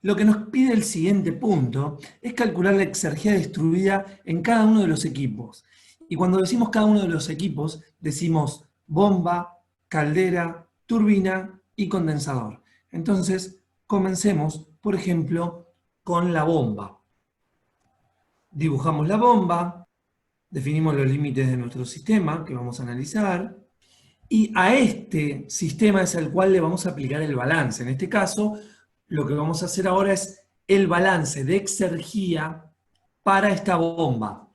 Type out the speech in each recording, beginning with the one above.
Lo que nos pide el siguiente punto es calcular la exergia distribuida en cada uno de los equipos. Y cuando decimos cada uno de los equipos, decimos bomba, caldera, turbina y condensador. Entonces, comencemos, por ejemplo, con la bomba. Dibujamos la bomba, definimos los límites de nuestro sistema, que vamos a analizar, y a este sistema es al cual le vamos a aplicar el balance. En este caso, lo que vamos a hacer ahora es el balance de exergía para esta bomba.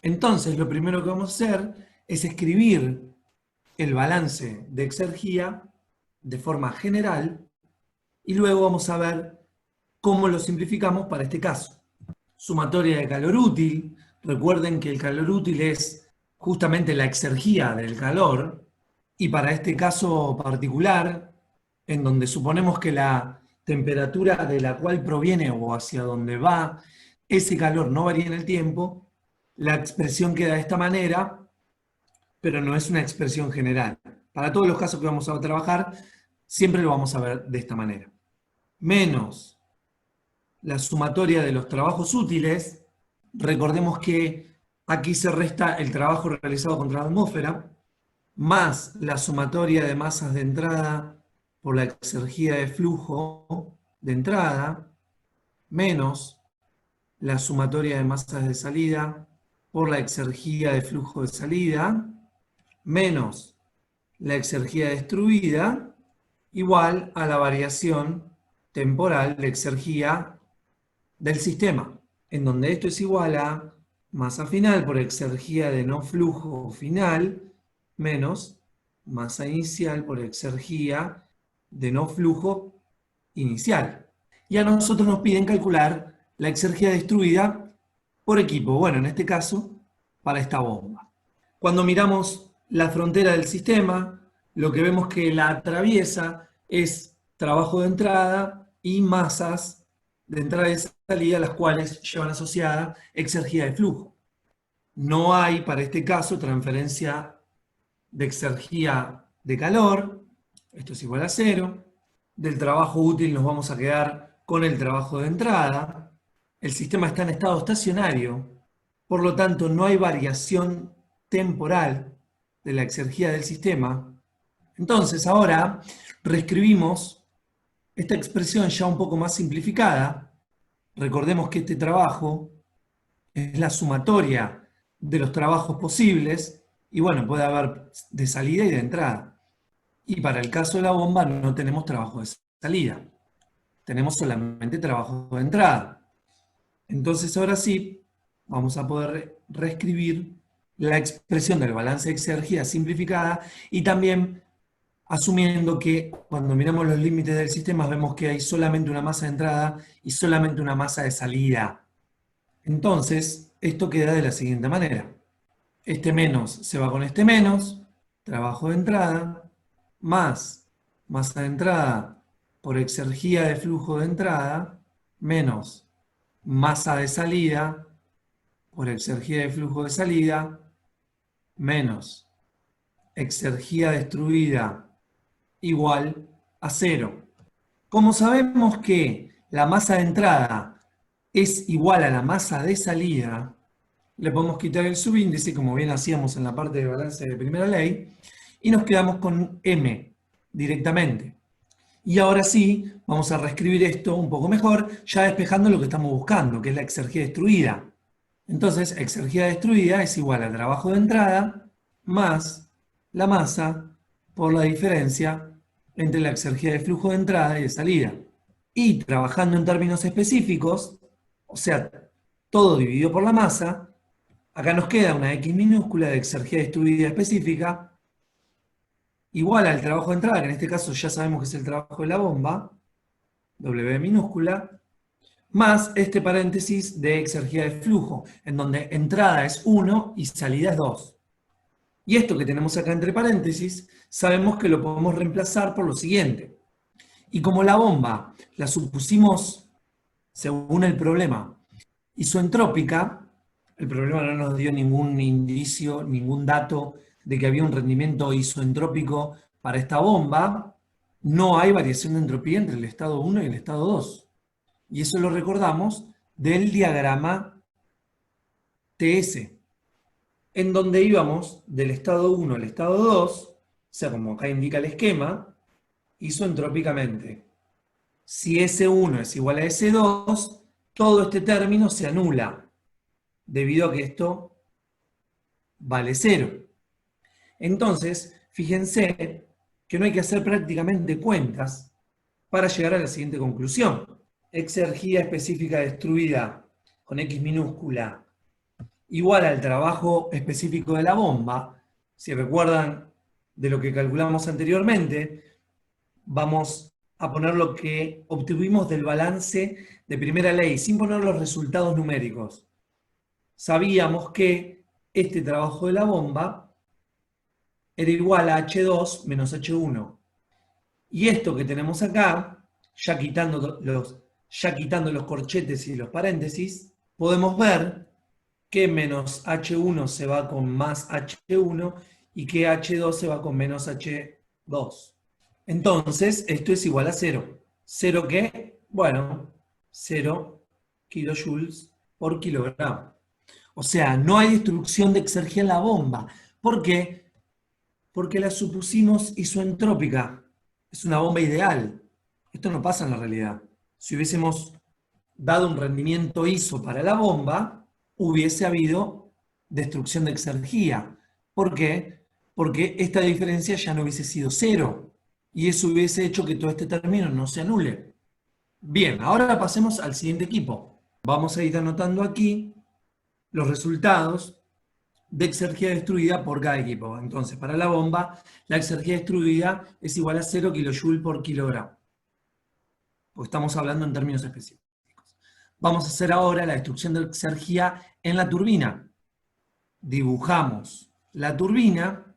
Entonces, lo primero que vamos a hacer es escribir el balance de exergía de forma general y luego vamos a ver cómo lo simplificamos para este caso. Sumatoria de calor útil. Recuerden que el calor útil es justamente la exergía del calor, y para este caso particular, en donde suponemos que la temperatura de la cual proviene o hacia donde va ese calor no varía en el tiempo, la expresión queda de esta manera, pero no es una expresión general. Para todos los casos que vamos a trabajar, siempre lo vamos a ver de esta manera. Menos la sumatoria de los trabajos útiles. Recordemos que aquí se resta el trabajo realizado contra la atmósfera, más la sumatoria de masas de entrada por la exergía de flujo de entrada, menos la sumatoria de masas de salida por la exergía de flujo de salida, menos la exergía destruida, igual a la variación temporal de exergía del sistema, en donde esto es igual a masa final por exergía de no flujo final, menos masa inicial por exergía de no flujo inicial. Y a nosotros nos piden calcular la exergía destruida por equipo. Bueno, en este caso, para esta bomba. Cuando miramos la frontera del sistema, lo que vemos que la atraviesa es trabajo de entrada y masas de entrada y salida, las cuales llevan asociada exergía de flujo. No hay para este caso transferencia de exergía de calor, esto es igual a 0. Del trabajo útil nos vamos a quedar con el trabajo de entrada. El sistema está en estado estacionario, por lo tanto no hay variación temporal de la exergía del sistema. Entonces ahora reescribimos esta expresión ya un poco más simplificada. Recordemos que este trabajo es la sumatoria de los trabajos posibles, y bueno, puede haber de salida y de entrada. Y para el caso de la bomba no tenemos trabajo de salida, tenemos solamente trabajo de entrada. Entonces ahora sí, vamos a poder reescribir la expresión del balance de exergía simplificada, y también asumiendo que cuando miramos los límites del sistema vemos que hay solamente una masa de entrada y solamente una masa de salida. Entonces, esto queda de la siguiente manera. Este menos se va con este menos, trabajo de entrada, más masa de entrada por exergía de flujo de entrada, menos masa de salida por exergía de flujo de salida, menos exergía destruida igual a 0. Como sabemos que la masa de entrada es igual a la masa de salida, le podemos quitar el subíndice, como bien hacíamos en la parte de balance de primera ley, y nos quedamos con M directamente. Y ahora sí, vamos a reescribir esto un poco mejor, ya despejando lo que estamos buscando, que es la exergía destruida. Entonces, exergía destruida es igual al trabajo de entrada más la masa por la diferencia entre la exergía de flujo de entrada y de salida. Y trabajando en términos específicos, o sea, todo dividido por la masa, acá nos queda una X minúscula de exergía destruida específica igual al trabajo de entrada, que en este caso ya sabemos que es el trabajo de la bomba, W minúscula, más este paréntesis de exergía de flujo, en donde entrada es 1 y salida es 2. Y esto que tenemos acá entre paréntesis, sabemos que lo podemos reemplazar por lo siguiente. Y como la bomba la supusimos, según el problema, isoentrópica, el problema no nos dio ningún indicio, ningún dato de que había un rendimiento isoentrópico para esta bomba, no hay variación de entropía entre el estado 1 y el estado 2. Y eso lo recordamos del diagrama TS, en donde íbamos del estado 1 al estado 2, o sea, como acá indica el esquema, isoentrópicamente. Si S1 es igual a S2, todo este término se anula, debido a que esto vale 0. Entonces, fíjense que no hay que hacer prácticamente cuentas para llegar a la siguiente conclusión. Exergía específica destruida con X minúscula igual al trabajo específico de la bomba. Si recuerdan de lo que calculamos anteriormente, vamos a poner lo que obtuvimos del balance de primera ley, sin poner los resultados numéricos. Sabíamos que este trabajo de la bomba era igual a H2 menos H1. Y esto que tenemos acá, ya quitando los corchetes y los paréntesis, podemos ver que menos H1 se va con más H1 y que H2 se va con menos H2. Entonces, esto es igual a 0. ¿0 qué? Bueno, 0 kilojoules por kilogramo. O sea, no hay destrucción de exergía en la bomba. ¿Por qué? Porque la supusimos isoentrópica. Es una bomba ideal. Esto no pasa en la realidad. Si hubiésemos dado un rendimiento ISO para la bomba, hubiese habido destrucción de exergía. ¿Por qué? Porque esta diferencia ya no hubiese sido 0. Y eso hubiese hecho que todo este término no se anule. Bien, ahora pasemos al siguiente equipo. Vamos a ir anotando aquí los resultados de exergía destruida por cada equipo. Entonces, para la bomba, la exergía destruida es igual a 0 kJ por kilogramo. Porque estamos hablando en términos específicos. Vamos a hacer ahora la destrucción de exergía en la turbina. Dibujamos la turbina,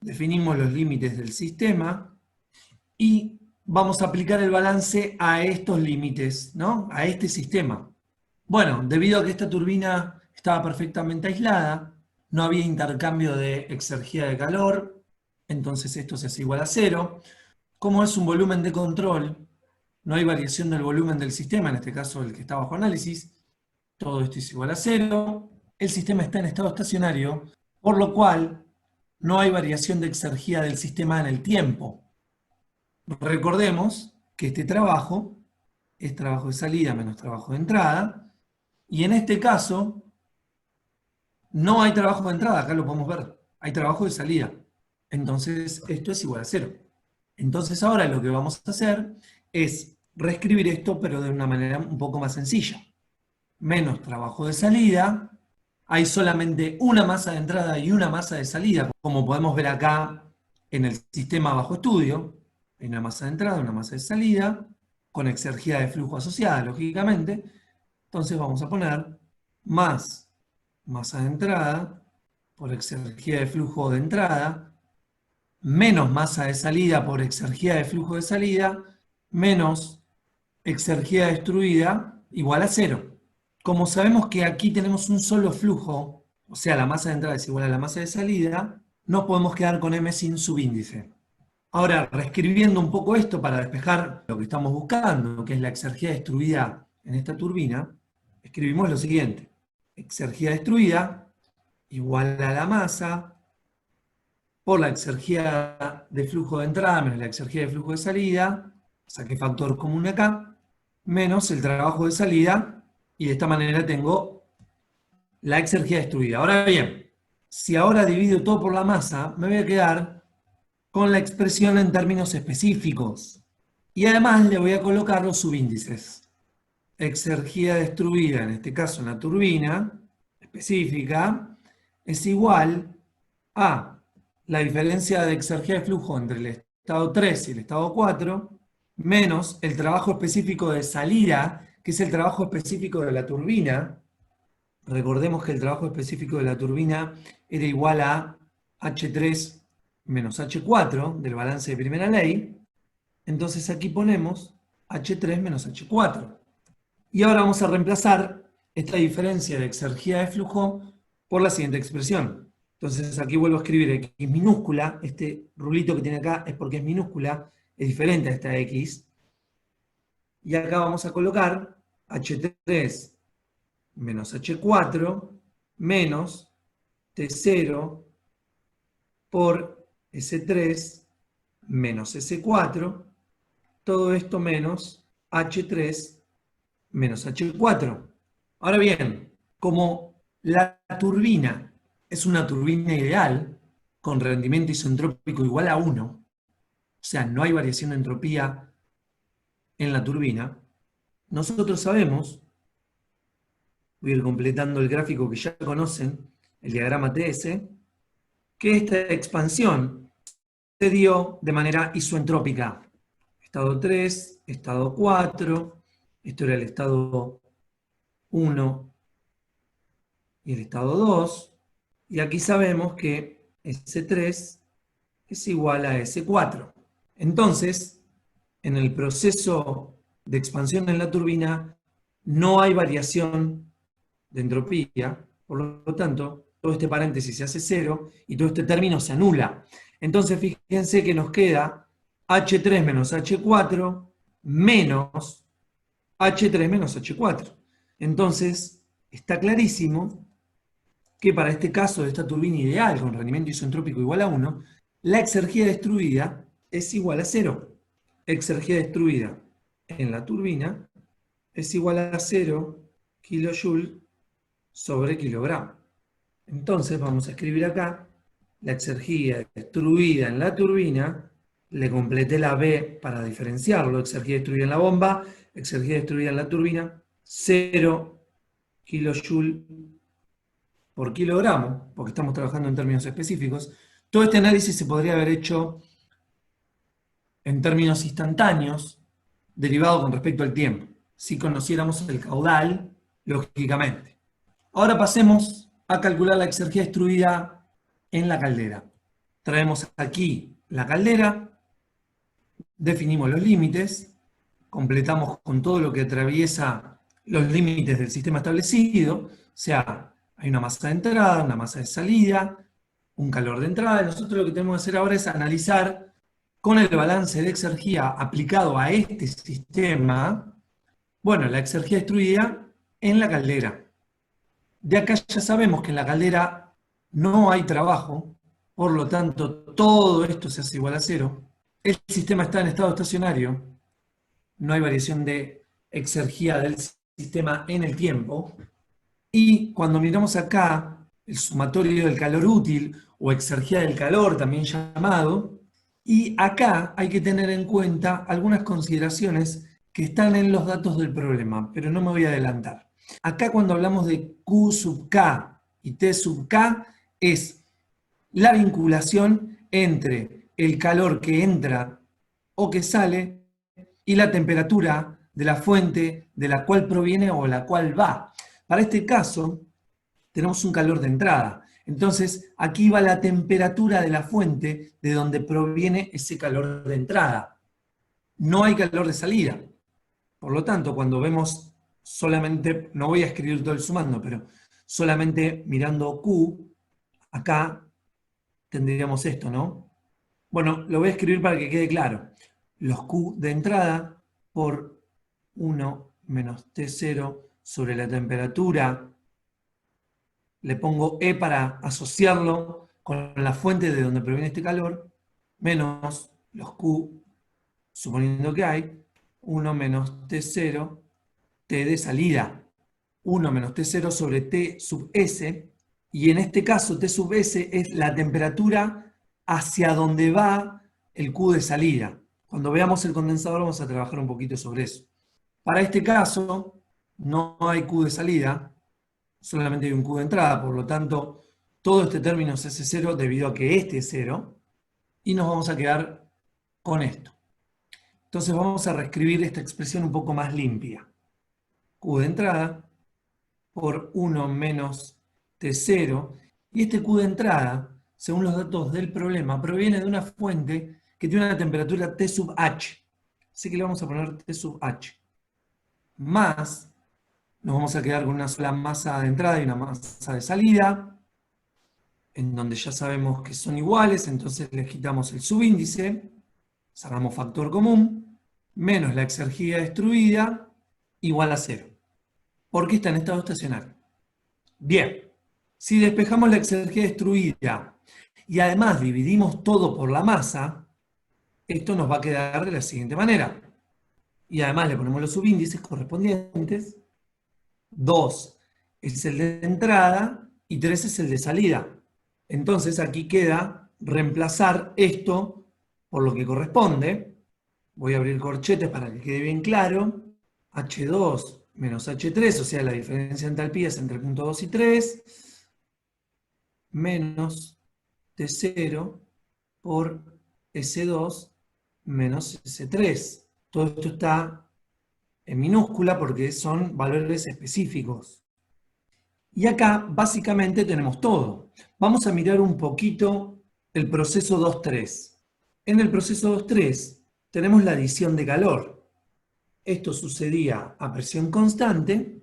definimos los límites del sistema y vamos a aplicar el balance a estos límites, ¿no? A este sistema. Bueno, debido a que esta turbina estaba perfectamente aislada, no había intercambio de exergía de calor, entonces esto se hace igual a 0. Como es un volumen de control, no hay variación del volumen del sistema, en este caso el que está bajo análisis, todo esto es igual a 0. El sistema está en estado estacionario, por lo cual no hay variación de exergía del sistema en el tiempo. Recordemos que este trabajo es trabajo de salida menos trabajo de entrada, y en este caso no hay trabajo de entrada, acá lo podemos ver, hay trabajo de salida. Entonces esto es igual a 0. Entonces ahora lo que vamos a hacer es reescribir esto, pero de una manera un poco más sencilla. Menos trabajo de salida, hay solamente una masa de entrada y una masa de salida, como podemos ver acá en el sistema bajo estudio. Hay una masa de entrada, una masa de salida, con exergía de flujo asociada, lógicamente. Entonces vamos a poner más masa de entrada por exergía de flujo de entrada, menos masa de salida por exergía de flujo de salida, menos exergía destruida, igual a 0. Como sabemos que aquí tenemos un solo flujo, o sea, la masa de entrada es igual a la masa de salida, no podemos quedar con M sin subíndice. Ahora, reescribiendo un poco esto para despejar lo que estamos buscando, que es la exergía destruida en esta turbina, escribimos lo siguiente. Exergía destruida igual a la masa por la exergía de flujo de entrada menos la exergía de flujo de salida, saqué factor común acá, menos el trabajo de salida, y de esta manera tengo la exergía destruida. Ahora bien, si ahora divido todo por la masa, me voy a quedar con la expresión en términos específicos. Y además le voy a colocar los subíndices. Exergía destruida, en este caso en la turbina específica, es igual a la diferencia de exergía de flujo entre el estado 3 y el estado 4, menos el trabajo específico de salida, que es el trabajo específico de la turbina. Recordemos que el trabajo específico de la turbina era igual a H3 menos H4 del balance de primera ley. Entonces aquí ponemos H3 menos H4. Y ahora vamos a reemplazar esta diferencia de exergía de flujo por la siguiente expresión. Entonces aquí vuelvo a escribir X minúscula. Este rulito que tiene acá es porque es minúscula, es diferente a esta X. Y acá vamos a colocar H3 menos H4 menos T0 por S3 menos S4, todo esto menos H3 menos H4. Ahora bien, como la turbina es una turbina ideal, con rendimiento isentrópico igual a 1, o sea, no hay variación de entropía en la turbina, nosotros sabemos, voy a ir completando el gráfico que ya conocen, el diagrama TS, que esta expansión se dio de manera isoentrópica. Estado 3, estado 4, esto era el estado 1 y el estado 2, y aquí sabemos que S3 es igual a S4. Entonces, en el proceso de expansión en la turbina no hay variación de entropía, por lo tanto, todo este paréntesis se hace 0 y todo este término se anula. Entonces, fíjense que nos queda H3 menos H4 menos H3 menos H4. Entonces, está clarísimo que para este caso de esta turbina ideal con rendimiento isentrópico igual a 1, la exergía destruida es igual a 0. Exergía destruida en la turbina es igual a 0 kJ sobre kilogramo. Entonces vamos a escribir acá la exergía destruida en la turbina, le completé la B para diferenciarlo, exergía destruida en la bomba, exergía destruida en la turbina, 0 kJ por kilogramo, porque estamos trabajando en términos específicos. Todo este análisis se podría haber hecho en términos instantáneos, derivado con respecto al tiempo, si conociéramos el caudal, lógicamente. Ahora pasemos a calcular la exergía destruida en la caldera. Traemos aquí la caldera, definimos los límites, completamos con todo lo que atraviesa los límites del sistema establecido, o sea, hay una masa de entrada, una masa de salida, un calor de entrada, y nosotros lo que tenemos que hacer ahora es analizar con el balance de exergía aplicado a este sistema, bueno, la exergía destruida en la caldera. De acá ya sabemos que en la caldera no hay trabajo, por lo tanto todo esto se hace igual a 0. El sistema está en estado estacionario, no hay variación de exergía del sistema en el tiempo. Y cuando miramos acá el sumatorio del calor útil o exergía del calor, también llamado, y acá hay que tener en cuenta algunas consideraciones que están en los datos del problema, pero no me voy a adelantar. Acá cuando hablamos de Q sub K y T sub K es la vinculación entre el calor que entra o que sale y la temperatura de la fuente de la cual proviene o la cual va. Para este caso tenemos un calor de entrada. Entonces, aquí va la temperatura de la fuente de donde proviene ese calor de entrada. No hay calor de salida. Por lo tanto, cuando vemos solamente, no voy a escribir todo el sumando, pero solamente mirando Q, acá tendríamos esto, ¿no? Bueno, lo voy a escribir para que quede claro. Los Q de entrada por 1 menos T0 sobre la temperatura, le pongo E para asociarlo con la fuente de donde proviene este calor, menos los Q, suponiendo que hay, 1 menos T0, T de salida, 1 menos T0 sobre T sub S, y en este caso T sub S es la temperatura hacia donde va el Q de salida. Cuando veamos el condensador vamos a trabajar un poquito sobre eso. Para este caso no hay Q de salida, solamente hay un Q de entrada, por lo tanto todo este término se hace 0 debido a que este es 0, y nos vamos a quedar con esto. Entonces vamos a reescribir esta expresión un poco más limpia. Q de entrada por 1 menos T0, y este Q de entrada, según los datos del problema, proviene de una fuente que tiene una temperatura T sub H, así que le vamos a poner T sub H, más, nos vamos a quedar con una sola masa de entrada y una masa de salida, en donde ya sabemos que son iguales, entonces le quitamos el subíndice, sacamos factor común, menos la exergia destruida igual a 0. Porque está en estado estacionario. Bien, si despejamos la exergia destruida y además dividimos todo por la masa, esto nos va a quedar de la siguiente manera. Y además le ponemos los subíndices correspondientes. 2 es el de entrada y 3 es el de salida. Entonces aquí queda reemplazar esto por lo que corresponde. Voy a abrir corchetes para que quede bien claro. H2 menos H3, o sea, la diferencia de entalpías entre el punto 2 y 3, menos T0 por S2 menos S3. Todo esto está en minúscula porque son valores específicos. Y acá básicamente tenemos todo. Vamos a mirar un poquito el proceso 2-3. En el proceso 2-3 tenemos la adición de calor. Esto sucedía a presión constante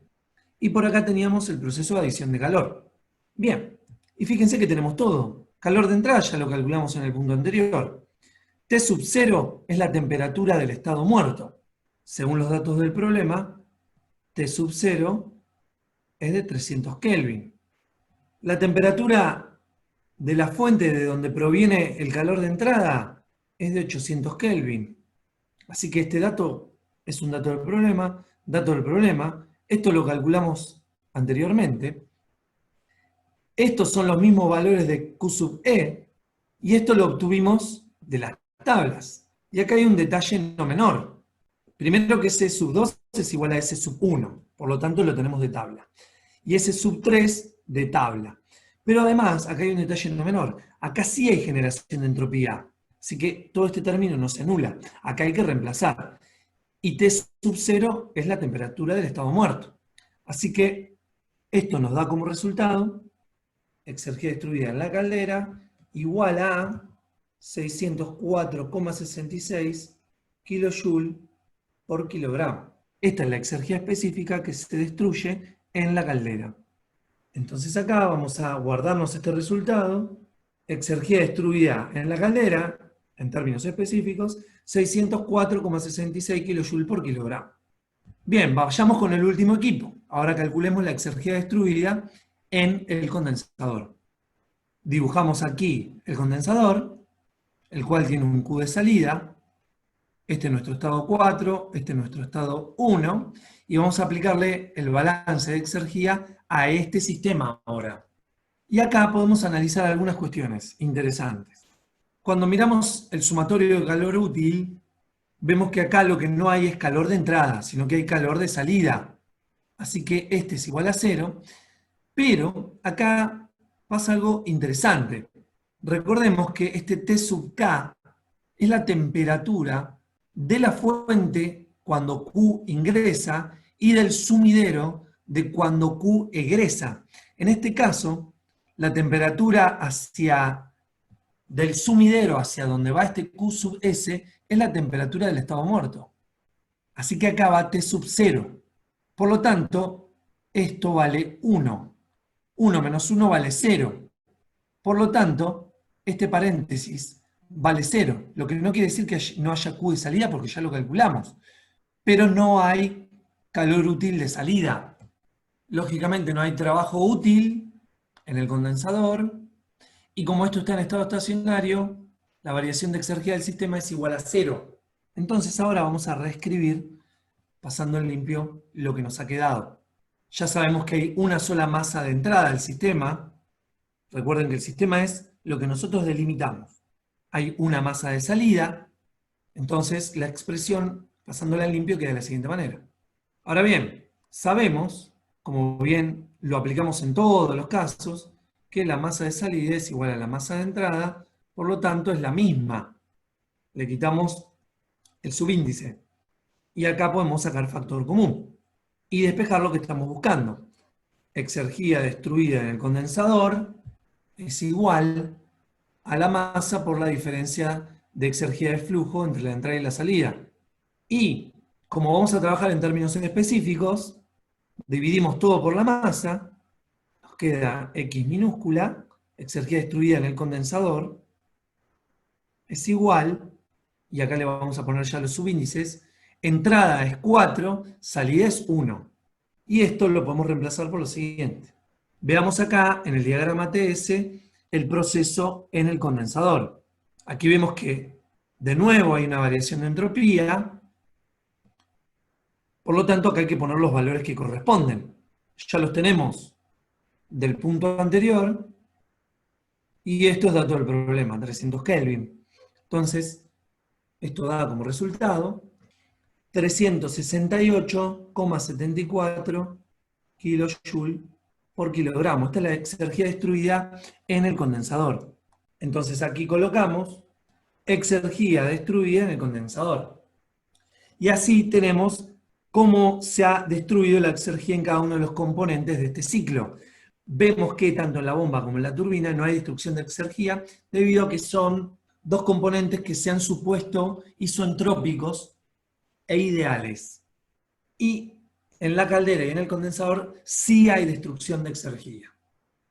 y por acá teníamos el proceso de adición de calor. Bien, y fíjense que tenemos todo. Calor de entrada ya lo calculamos en el punto anterior. T sub 0 es la temperatura del estado muerto. Según los datos del problema, T sub 0 es de 300 Kelvin. La temperatura de la fuente de donde proviene el calor de entrada es de 800 Kelvin. Así que este dato es un dato del problema, Esto lo calculamos anteriormente. Estos son los mismos valores de Q sub E y esto lo obtuvimos de las tablas. Y acá hay un detalle no menor. Primero que S sub 2 es igual a S sub 1, por lo tanto lo tenemos de tabla. Y S sub 3 de tabla. Pero además, acá hay un detalle no menor. Acá sí hay generación de entropía. Así que todo este término no se anula. Acá hay que reemplazar. Y T sub 0 es la temperatura del estado muerto. Así que esto nos da como resultado exergia destruida en la caldera igual a 604,66 kJ por kilogramo. Esta es la exergia específica que se destruye en la caldera. Entonces acá vamos a guardarnos este resultado. Exergia destruida en la caldera, en términos específicos, 604,66 kJ por kilogramo. Bien, vayamos con el último equipo. Ahora calculemos la exergia destruida en el condensador. Dibujamos aquí el condensador, el cual tiene un Q de salida. Este es nuestro estado 4, este es nuestro estado 1, y vamos a aplicarle el balance de exergia a este sistema ahora. Y acá podemos analizar algunas cuestiones interesantes. Cuando miramos el sumatorio de calor útil, vemos que acá lo que no hay es calor de entrada, sino que hay calor de salida. Así que este es igual a 0, pero acá pasa algo interesante. Recordemos que este T sub K es la temperatura de la fuente cuando Q ingresa y del sumidero de cuando Q egresa. En este caso, la temperatura del sumidero hacia donde va este Q sub S es la temperatura del estado muerto. Así que acá va T sub 0. Por lo tanto, esto vale 1. 1 menos 1 vale 0. Por lo tanto, este paréntesis vale 0, lo que no quiere decir que no haya Q de salida porque ya lo calculamos, pero no hay calor útil de salida. Lógicamente no hay trabajo útil en el condensador, y como esto está en estado estacionario, la variación de exergia del sistema es igual a 0. Entonces ahora vamos a reescribir, pasando en limpio, lo que nos ha quedado. Ya sabemos que hay una sola masa de entrada al sistema. Recuerden que el sistema es lo que nosotros delimitamos. Hay una masa de salida, entonces la expresión, pasándola en limpio, queda de la siguiente manera. Ahora bien, sabemos, como bien lo aplicamos en todos los casos, que la masa de salida es igual a la masa de entrada, por lo tanto es la misma. Le quitamos el subíndice. Y acá podemos sacar factor común y despejar lo que estamos buscando. Exergia destruida en el condensador es igual a la masa por la diferencia de exergia de flujo entre la entrada y la salida. Y como vamos a trabajar en términos específicos, dividimos todo por la masa, nos queda X minúscula, exergia destruida en el condensador, es igual, y acá le vamos a poner ya los subíndices, entrada es 4, salida es 1. Y esto lo podemos reemplazar por lo siguiente. Veamos acá, en el diagrama TS, el proceso en el condensador. Aquí vemos que, de nuevo, hay una variación de entropía. Por lo tanto, acá hay que poner los valores que corresponden. Ya los tenemos del punto anterior. Y esto es dato del problema, 300 Kelvin. Entonces, esto da como resultado 368,74 kilojoule por kilogramo. Esta es la exergía destruida en el condensador. Entonces aquí colocamos exergía destruida en el condensador. Y así tenemos cómo se ha destruido la exergía en cada uno de los componentes de este ciclo. Vemos que tanto en la bomba como en la turbina no hay destrucción de exergía debido a que son dos componentes que se han supuesto isoentrópicos e ideales. Y en la caldera y en el condensador sí hay destrucción de exergía.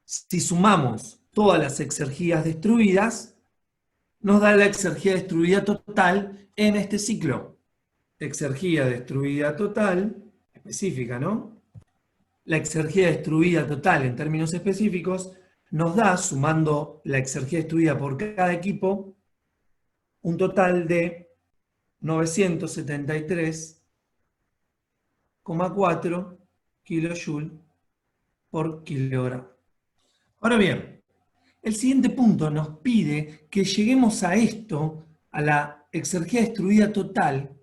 Si sumamos todas las exergías destruidas, nos da la exergía destruida total en este ciclo. Exergía destruida total, específica, ¿no? La exergía destruida total en términos específicos nos da, sumando la exergía destruida por cada equipo, un total de 973,4 kilojoule por kilogramo. Ahora bien, el siguiente punto nos pide que lleguemos a esto, a la exergía destruida total,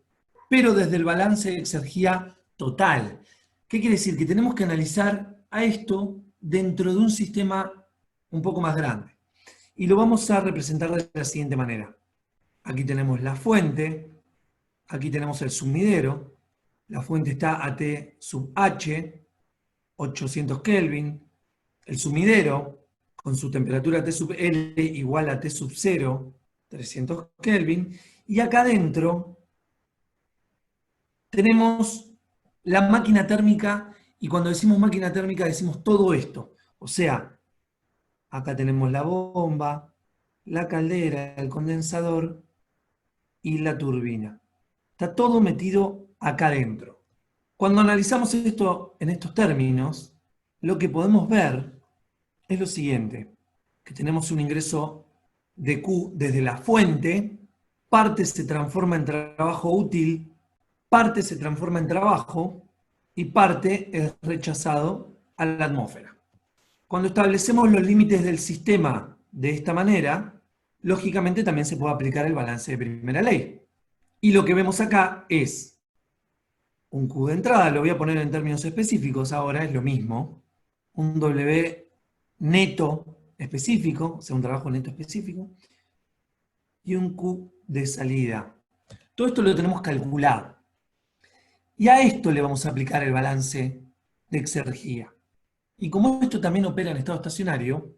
pero desde el balance de exergía total. ¿Qué quiere decir? Que tenemos que analizar a esto dentro de un sistema un poco más grande. Y lo vamos a representar de la siguiente manera. Aquí tenemos la fuente, aquí tenemos el sumidero, la fuente está a T sub H, 800 Kelvin, el sumidero con su temperatura T sub L igual a T sub 0, 300 Kelvin, y acá adentro tenemos la máquina térmica, y cuando decimos máquina térmica decimos todo esto. O sea, acá tenemos la bomba, la caldera, el condensador y la turbina. Está todo metido acá adentro. Cuando analizamos esto en estos términos, lo que podemos ver es lo siguiente, que tenemos un ingreso de Q desde la fuente, parte se transforma en trabajo útil, parte se transforma en trabajo y parte es rechazado a la atmósfera. Cuando establecemos los límites del sistema de esta manera, lógicamente también se puede aplicar el balance de primera ley. Y lo que vemos acá es un Q de entrada, lo voy a poner en términos específicos ahora, es lo mismo, un W neto específico, o sea, un trabajo neto específico, y un Q de salida. Todo esto lo tenemos calculado. Y a esto le vamos a aplicar el balance de exergía. Y como esto también opera en estado estacionario,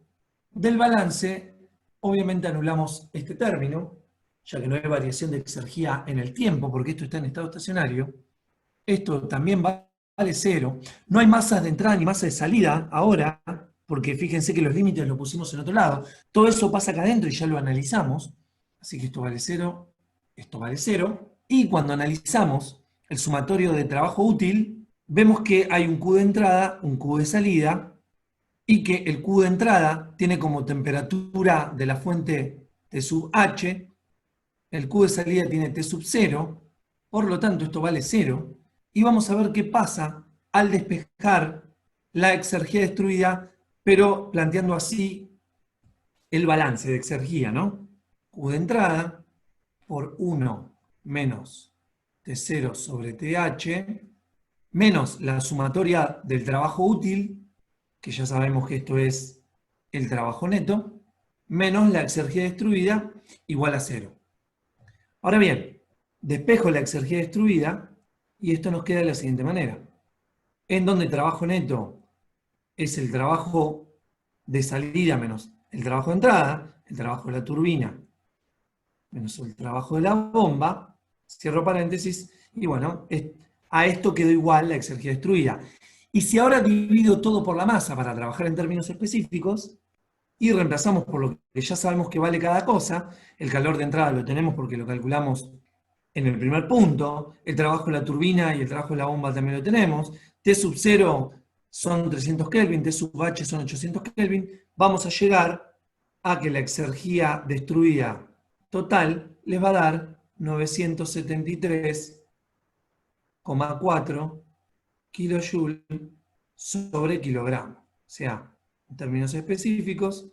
del balance obviamente anulamos este término, ya que no hay variación de exergía en el tiempo, porque esto está en estado estacionario. Esto también vale 0. No hay masas de entrada ni masas de salida ahora, porque fíjense que los límites los pusimos en otro lado. Todo eso pasa acá adentro y ya lo analizamos. Así que esto vale 0, esto vale 0. Y cuando analizamos el sumatorio de trabajo útil, vemos que hay un Q de entrada, un Q de salida, y que el Q de entrada tiene como temperatura de la fuente T sub H, el Q de salida tiene T sub 0, por lo tanto esto vale 0, y vamos a ver qué pasa al despejar la exergía destruida, pero planteando así el balance de exergía, ¿no? Q de entrada por 1 menos T0 sobre TH, menos la sumatoria del trabajo útil, que ya sabemos que esto es el trabajo neto, menos la exergía destruida, igual a 0. Ahora bien, despejo la exergía destruida y esto nos queda de la siguiente manera. En donde trabajo neto es el trabajo de salida menos el trabajo de entrada, el trabajo de la turbina menos el trabajo de la bomba, cierro paréntesis, y bueno, a esto quedó igual la exergía destruida. Y si ahora divido todo por la masa para trabajar en términos específicos, y reemplazamos por lo que ya sabemos que vale cada cosa, el calor de entrada lo tenemos porque lo calculamos en el primer punto, el trabajo de la turbina y el trabajo de la bomba también lo tenemos, T sub 0 son 300 Kelvin, T sub H son 800 Kelvin, vamos a llegar a que la exergía destruida total les va a dar 973,4 kilojoule sobre kilogramo. O sea, en términos específicos,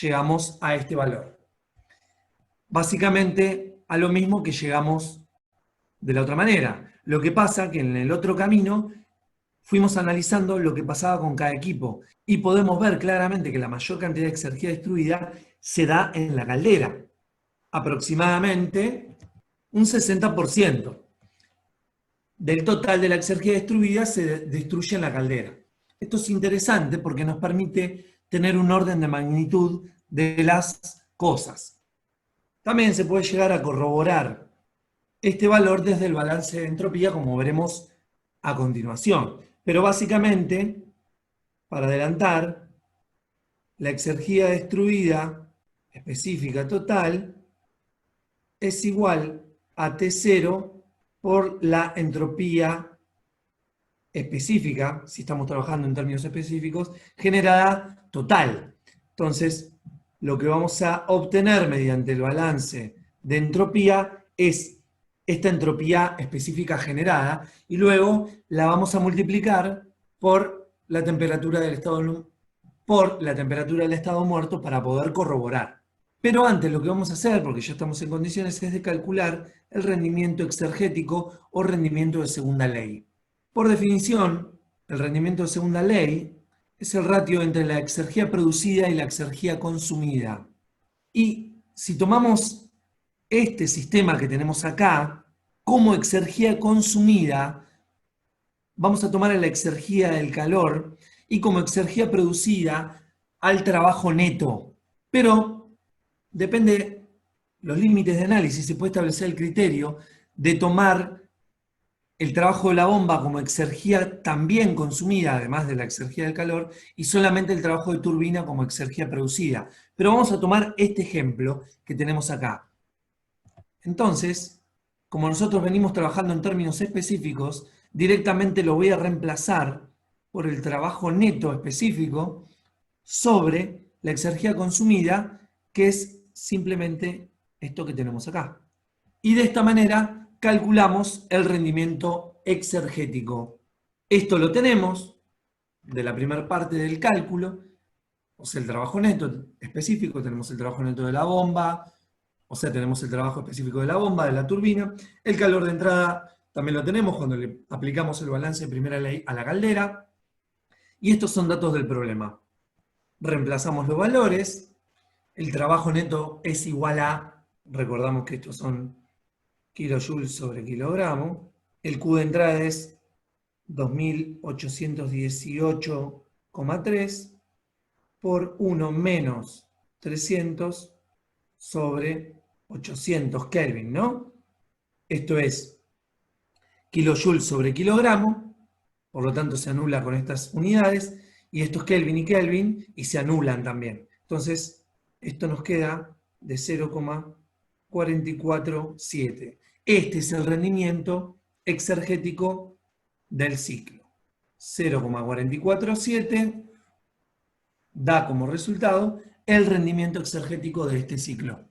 llegamos a este valor. Básicamente a lo mismo que llegamos de la otra manera. Lo que pasa que en el otro camino fuimos analizando lo que pasaba con cada equipo y podemos ver claramente que la mayor cantidad de exergía destruida se da en la caldera, aproximadamente un 60% del total de la exergía destruida se destruye en la caldera. Esto es interesante porque nos permite tener un orden de magnitud de las cosas. También se puede llegar a corroborar este valor desde el balance de entropía, como veremos a continuación. Pero básicamente, para adelantar, la exergía destruida específica total es igual a T0 por la entropía específica, si estamos trabajando en términos específicos, generada total. Entonces, lo que vamos a obtener mediante el balance de entropía es esta entropía específica generada y luego la vamos a multiplicar por la temperatura del estado muerto para poder corroborar. Pero antes lo que vamos a hacer, porque ya estamos en condiciones, es de calcular el rendimiento exergético o rendimiento de segunda ley. Por definición, el rendimiento de segunda ley es el ratio entre la exergía producida y la exergía consumida. Y si tomamos este sistema que tenemos acá como exergía consumida, vamos a tomar a la exergía del calor y como exergía producida al trabajo neto. Pero depende los límites de análisis, se puede establecer el criterio de tomar el trabajo de la bomba como exergía también consumida, además de la exergía del calor, y solamente el trabajo de turbina como exergía producida. Pero vamos a tomar este ejemplo que tenemos acá. Entonces, como nosotros venimos trabajando en términos específicos, directamente lo voy a reemplazar por el trabajo neto específico sobre la exergía consumida, que es simplemente esto que tenemos acá. Y de esta manera calculamos el rendimiento exergético. Esto lo tenemos de la primera parte del cálculo, o sea, el trabajo neto específico, tenemos el trabajo neto de la bomba, o sea, tenemos el trabajo específico de la bomba, de la turbina. El calor de entrada también lo tenemos cuando le aplicamos el balance de primera ley a la caldera. Y estos son datos del problema. Reemplazamos los valores. El trabajo neto es igual a, recordamos que estos son kilojoules sobre kilogramo. El Q de entrada es 2818,3 por 1 menos 300 sobre 800 Kelvin, ¿no? Esto es kilojoules sobre kilogramo, por lo tanto se anula con estas unidades, y estos Kelvin y Kelvin, y se anulan también. Entonces, esto nos queda de 0,447. Este es el rendimiento exergético del ciclo. 0,447 da como resultado el rendimiento exergético de este ciclo.